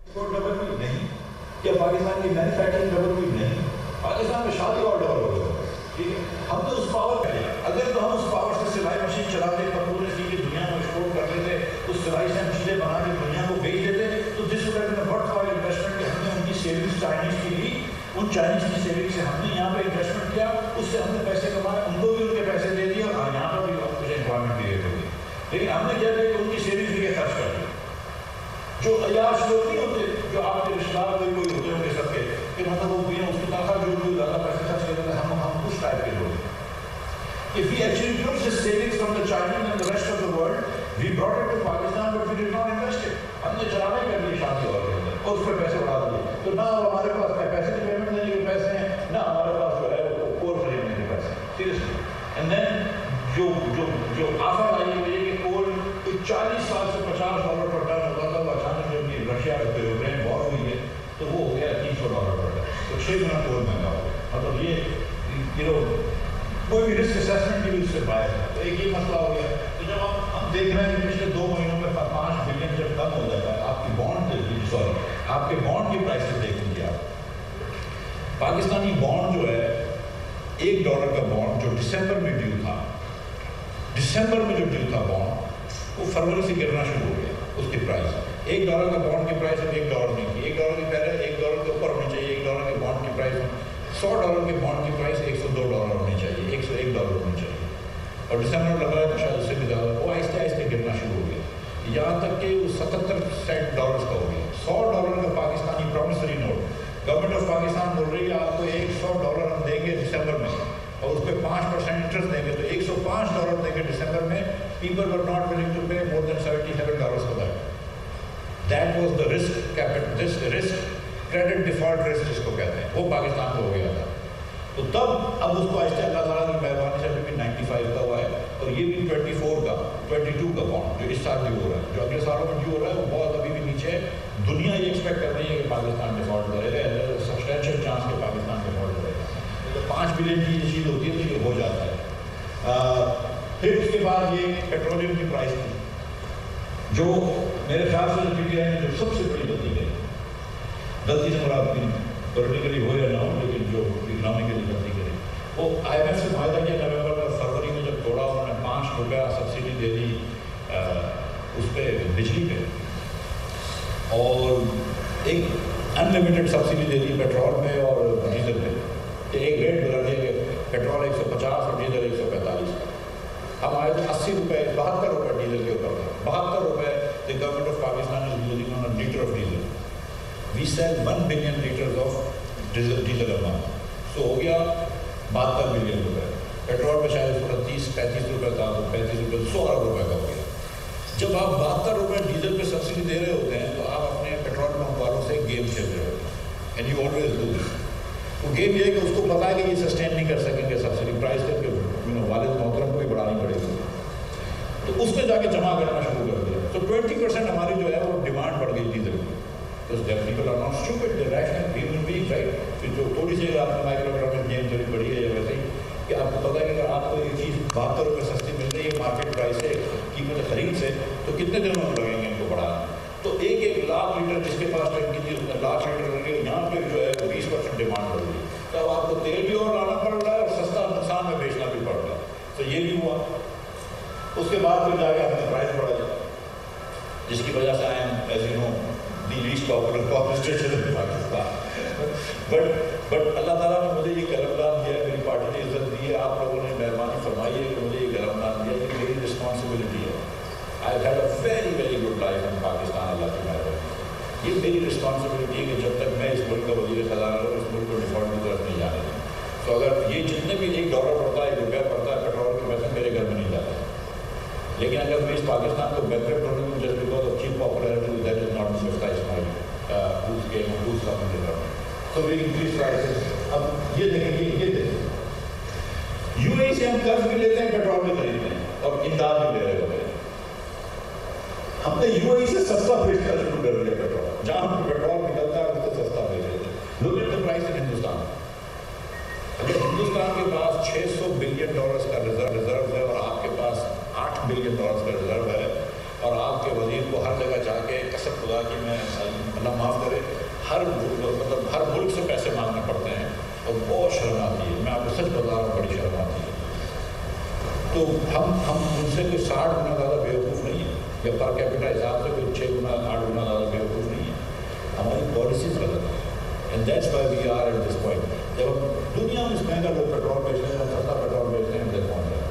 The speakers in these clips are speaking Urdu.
ڈبل ہوئی نہیں، کیا پاکستان کی مینوفیکچرنگ ڈبل ہوئی نہیں، پاکستان میں شادی اور ڈبل ہو گئی. ٹھیک ہے، ہم تو اس پاور پہ ہیں. اگر تو ہم اس پاور سے سلائی مشین چلاتے پورے سی دنیا میں ایکسپورٹ کر لیتے، اس سلائی سے ہم چیزیں بنا کے دنیا کو بیچ دیتے، تو دس وقت میں ورتھ وائل انویسٹمنٹ ہم نے ان کی سیونگس چائنیز کی لی، ان چائنیز کی سیونگ سے ہم نے یہاں پہ انویسٹمنٹ کیا، اس سے ہم نے پیسے کمائے، ان کو بھی ان کے پیسے دے دیے اور یہاں پر بھی کچھ امپلائمنٹ کریٹ ہو گئی. لیکن ہم نے کیا کیا کہ ان کی سیونگس بھی خرچ کر دی. جو عیاش لوگ نہیں ہوتے، جو آپ کے رشتہ دار کوئی ہوتے ہوں گے سب کے، کہ مطلب وہ اس کی تنخواہ جو زیادہ پیسے خرچ کرتے ہیں، ہم اس ٹائپ کے لوگ ہیں. If we actually took this savings from the Chinese and the rest of the world, we brought it to Pakistan, but we did not invest it. ہم نے چلانے کر لیے شادی اور اس پہ پیسے اڑا دیے. تو نہ ہمارے پاس پیسے کی پیمنٹ دینے کے پیسے ہیں، نہ ہمارے پاس جو ہے وہ کول خریدنے کے پیسے ہیں. سیریسلی. اینڈ دین جو آفر آئی ہوئی ہے کہ کول 40 سال سے $50 پر ٹن ہوتا تھا، وہ اچانک جب رشیا پہ یوکرین وار ہوئی ہے تو وہ ہو گیا $300 پر ٹن. تو 6 گنا کول مہنگا ہو گیا. مطلب یہ کوئی بھی رسک اسیسمنٹ بھی اس سے باہر ہے. تو ایک یہ مسئلہ ہو گیا. تو جب ہم دیکھ رہے ہیں کہ پچھلے 2 مہینوں میں 5 بلین جب کم ہو جاتا ہے، آپ کی بانڈ آپ کے بانڈ کی پرائسز دیکھ لیجیے. آپ پاکستانی بانڈ جو ہے $1 کا بانڈ جو دسمبر میں ڈیو تھا، دسمبر میں جو ڈیو تھا بانڈ، وہ فروری سے گرنا شروع ہو گیا. اس کی پرائس $1 کا بانڈ کی پرائس اب $1 نہیں تھی. $1 کی پہلے $1 کے اوپر ہونی چاہیے. $1 کے بانڈ کی پرائس $100 کے بانڈ کی پرائس $102 ہونی چاہیے، $101 ہونی چاہیے. اور دسمبر لگا ہے تو شاید اس سے بھی زیادہ، وہ آہستہ آہستہ گرنا شروع ہو گیا یہاں تک کہ وہ $77 کا ہو گیا. $100 کا Pakistani promissory note government of Pakistan بول رہی ہے آپ کو $100 ہم دیں گے دسمبر میں، اور اس پہ 5% انٹرسٹ دیں گے، تو $105 دیں گے دسمبر میں. People were not willing to pay more than $77 for that. That was the risk capital, this risk credit default risk جس کو کہتے ہیں، وہ پاکستان کو ہو گیا تھا. تو تب اب اس کو آہستہ اللہ تعالیٰ کی مہربانی سے بھی 95 کا ہوا ہے، اور یہ بھی 22 کا بانڈ جو اس سال ڈیو ہو رہا ہے، جو اگلے سالوں میں ڈیو ہو رہا ہے، وہ بہت ابھی بھی نیچے ہے. دنیا یہ ایکسپیکٹ کر رہی ہے کہ پاکستان ڈیفالٹ کرے گا، سبسٹینشیل چانس کہ پاکستان ڈیفالٹ کرے گا. تو 5 بلین کی یہ چیز ہوتی ہے تو یہ ہو جاتا ہے. پھر اس کے بعد یہ پیٹرولیم کی پرائس تھی، جو میرے خیال سے PTI نے جو سب سے بڑی غلطی سے مراد پولیٹیکلی ہو یا نہ ہو، لیکن جو اکنامکلی غلطی کری، وہ IMF سے معاہدہ کیا نومبر میں، فروری میں جب توڑا، انہوں نے $5 سبسڈی دے دی اس پہ بجلی پہ، اور ایک انلمیٹڈ سبسڈی دے دی پیٹرول پہ اور ڈیزل پہ. کہ ایک ریٹ بنا دیا کہ پیٹرول 150 اور ڈیزل 145. اب آئے تو $72 ڈیزل کے اوپر تھا. $72 the government of Pakistan is losing on a liter of diesel. We sell 1 billion liters of diesel a month. So ہو گیا $72 بلین. پیٹرول پہ شاید $30-35 تھا، تو $35 $100 کا ہو گیا. جب آپ $72 ڈیزل پہ سبسڈی دے رہے ہوتے ہیں تو آپ اپنے پیٹرول پمپ والوں سے گیم کھیل رہے ہوتے ہیں. And you always lose. وہ گیم یہ ہے کہ اس کو پتا ہے کہ یہ سسٹین نہیں کر سکیں گے سبسڈی، پرائس کر کے والد محترم کو بھی بڑھانی پڑے گی، تو اس میں جا کے جمع کرنا شروع کر دیا. تو 20% ہماری جو ہے وہ ڈیمانڈ بڑھ گئی ڈیزل کی. People are not stupid, they rational human being, right. جو تھوڑی سی آپ نے مائکرو اکنامک گیم تھوڑی پڑھی ہے یا ویسے ہی کہ آپ کو پتا ہے کہ اگر آپ کو ایک چیز $72 سستی مل رہی ہے مارکیٹ پرائس سے، قیمت خرید سے، تو کتنے دنوں میں لگیں گے ان کو بڑھانا. تو 1 لاکھ لیٹر جس کے پاس ٹینکی تھی، 1 لاکھ لیٹر لگے، یہاں پہ جو ہے 20% ڈیمانڈ بڑھ گئی. تو اب آپ کو تیل بھی اور لانا پڑ رہا ہے اور سستا نقصان میں بیچنا بھی پڑ رہا ہے. تو یہ بھی ہوا. اس کے بعد پھر جا کے ہم نے پرائز بڑھا دیا، جس کی وجہ سے آئے ہم as you know the least popular population in Pakistan. But اللہ تعالیٰ نے مجھے یہ قلمدان دیا ہے، میری پارٹی نے عزت دی ہے، آپ لوگوں نے مہربانی فرمائی ہے کہ مجھے یہ قلمدان دیا ہے، یہ میری رسپانسبلٹی ہے. I have had a very very good life in Pakistan. اللہ کی مہربانی، یہ میری رسپانسبلٹی ہے کہ جب تک میں اس ملک کا وزیر خزانہ ہوں، اس ملک کو ڈیفالٹ کی طرف نہیں جانے دیں. تو اگر یہ جتنے بھی $1 پڑتا ہے، $1 پڑتا ہے پیٹرول کے پیسے میرے گھر میں نہیں جاتا. لیکن اگر میں اس پاکستان کو بہتر کرنے میں just because of cheap popularity that is not Miftah Ismail who's came and who's coming to government. So we increase prices. اب یہ دیکھیں گے، یہ دیکھیں UAE سے ہم قرض بھی لیتے ہیں، پیٹرول بھی خریدتے ہیں اور امداد بھی لے رہے ہوتے ہیں. ہم نے UAE سے سستا بیچنا شروع کر دیا پیٹرول. جہاں ہم پیٹرول نکلتا ہے اس سے سستا بیچ رہے تھے. Look at the price in Hindustan. اگر ہندوستان کے پاس $600 بلین کا ریزرو ہے اور آپ کے پاس $8 بلین کا ریزرو ہے، اور آپ کے وزیر کو ہر جگہ جا کے قسم خدا کی میں اللہ اللہ معاف کرے، مطلب ہر ملک سے پیسے مانگنے پڑتے ہیں اور بہت شرم آتی ہے، میں آپ کو سچ بتا رہا ہوں، بڑی شرم آتی ہے. تو ہم ان سے کوئی 60 گنا زیادہ بیوقوف نہیں ہے، یا پر کیپٹا حساب سے کوئی 6 گنا 8 گنا زیادہ بیوقوف نہیں ہے. ہماری پالیسیز غلط ہیں، and that's why we are at this point. جب ہم دنیا میں اس مہنگا لوگ پیٹرول بیچتے ہیں، سستا پیٹرول بیچتے ہیں، ہم پہنچ رہے ہیں.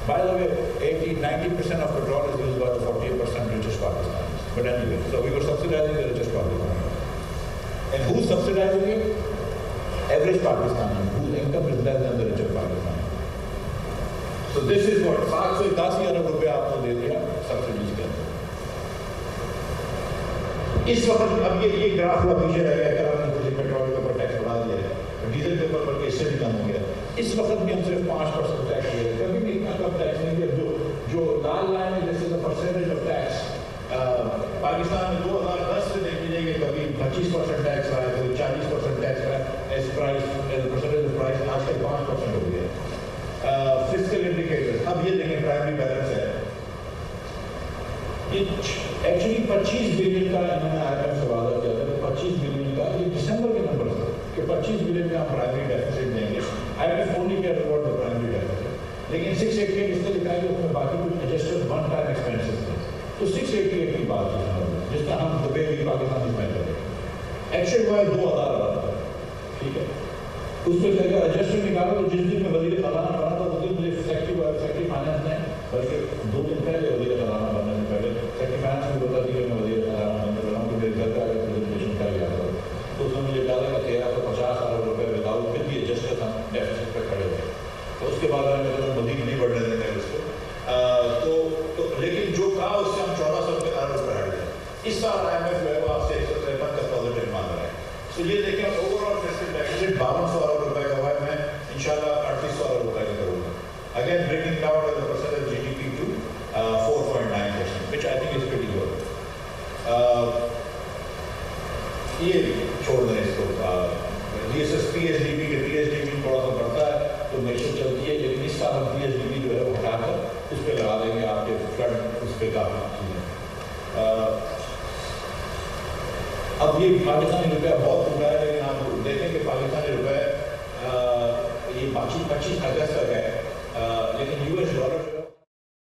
By the way, 80-90% of petrol is used by the 40% richest Pakistanis. But anyway, so we were subsidizing the richest Pakistanis. And who's subsidizing it? Average Pakistani, whose income is less than the richest Pakistani. So this is what 710 ارب روپے آپ کو دے دیا سبسڈیز کے اندر. اس وقت اب یہ گراف ہوا پیچھے رہ گیا، کل ہم نے کچھ پیٹرول کے اوپر ٹیکس بڑھا دیا ہے، ڈیزل کے اوپر بلکہ اس سے بھی کم ہو گیا. اس وقت بھی ہم صرف 5% ٹیکس لے رہے ہیں، کبھی بھی اتنا کم ٹیکس نہیں دیا. جو لال لائن ہے جیسے the percentage of tax Pakistan میں 2010 سے دیکھ لیجیے کہ کبھی 25% ٹیکس رہا ہے، کبھی 40% ٹیکس رہا ہے. As price as percentage of price آج کل 5% ہو گیا. فسکل انڈیکیٹر اب یہ دیکھیں پرائمری بیلنس ہے، یہ ایکچولی 25 بلین کا انہوں نے آئی ایم ایف سے وعدہ کیا تھا کہ 25 بلین کا، یہ دسمبر کے نمبر تھا کہ 25 بلین میں ہم پرائمری ڈیفیسٹ دیں گے. I M F only care about the primary deficit. لیکن 688 اس نے لکھا ہے کہ اس میں باقی کچھ ایڈجسٹڈ ون ٹائم ایکسپینسز تھے. تو 688 کی بات ہے جس کا ہم دبے بھی پاکستان میں کر رہے ہیں. ایکشن ہوا ہے 2000 والا، ٹھیک ہے، اس میں کیا ایڈجسٹمنٹ نکالا. تو جس دن میں وزیر خزانہ بنا تھا اس دن مجھے سیکٹری فائنانس نے، بلکہ 2 دن پہلے وزیر خزانہ بننے سے پہلے سیکٹری فائنانس کو بتا دی کہ میں وزیر خزانہ بننے والا ہوں، تو میرے گھر کا پریزنٹیشن کر گیا تھا. تو اس نے مجھے ڈالا کہ 1350 ارب روپے وداؤٹ پھر بھی ایڈجسٹ ہم ڈیفیسٹ پہ کھڑے ہوئے. تو اس کے بعد میں نے مزید نہیں بڑھنے دیں گے اس کو. تو لیکن جو کہا اس سے ہم 1400 ارب روپے ہٹ گئے. اس سال آئی ایم ایف جو ہے وہ آپ سے 153 کا پازیٹیو مانگ رہے ہیں. تو یہ دیکھیں اوور آل فسکل ڈیفیسٹ 5200 ارب روپے کا ہوا ہے. میں انشاءاللہ 3800 ارب روپے کا کروں گا. Again bringing down the percentage of GDP to 4.9%, which I think is pretty good. یہ چھوڑ دیں اس کو. پی ایس ڈی پی تھوڑا سا بڑھتا ہے تو معیشت چلتی ہے، لیکن اس سال ہم پی ایس ڈی پی جو ہے وہ ہٹا کر اس پہ لگا دیں گے آپ کے فلڈ، اس پہ کافی چیزیں. اب یہ پاکستانی روپیہ بہت ٹوٹا ہے، لیکن آپ دیکھیں کہ پاکستانی روپے یہ 25 اگست تک ہے، لیکن US ڈالر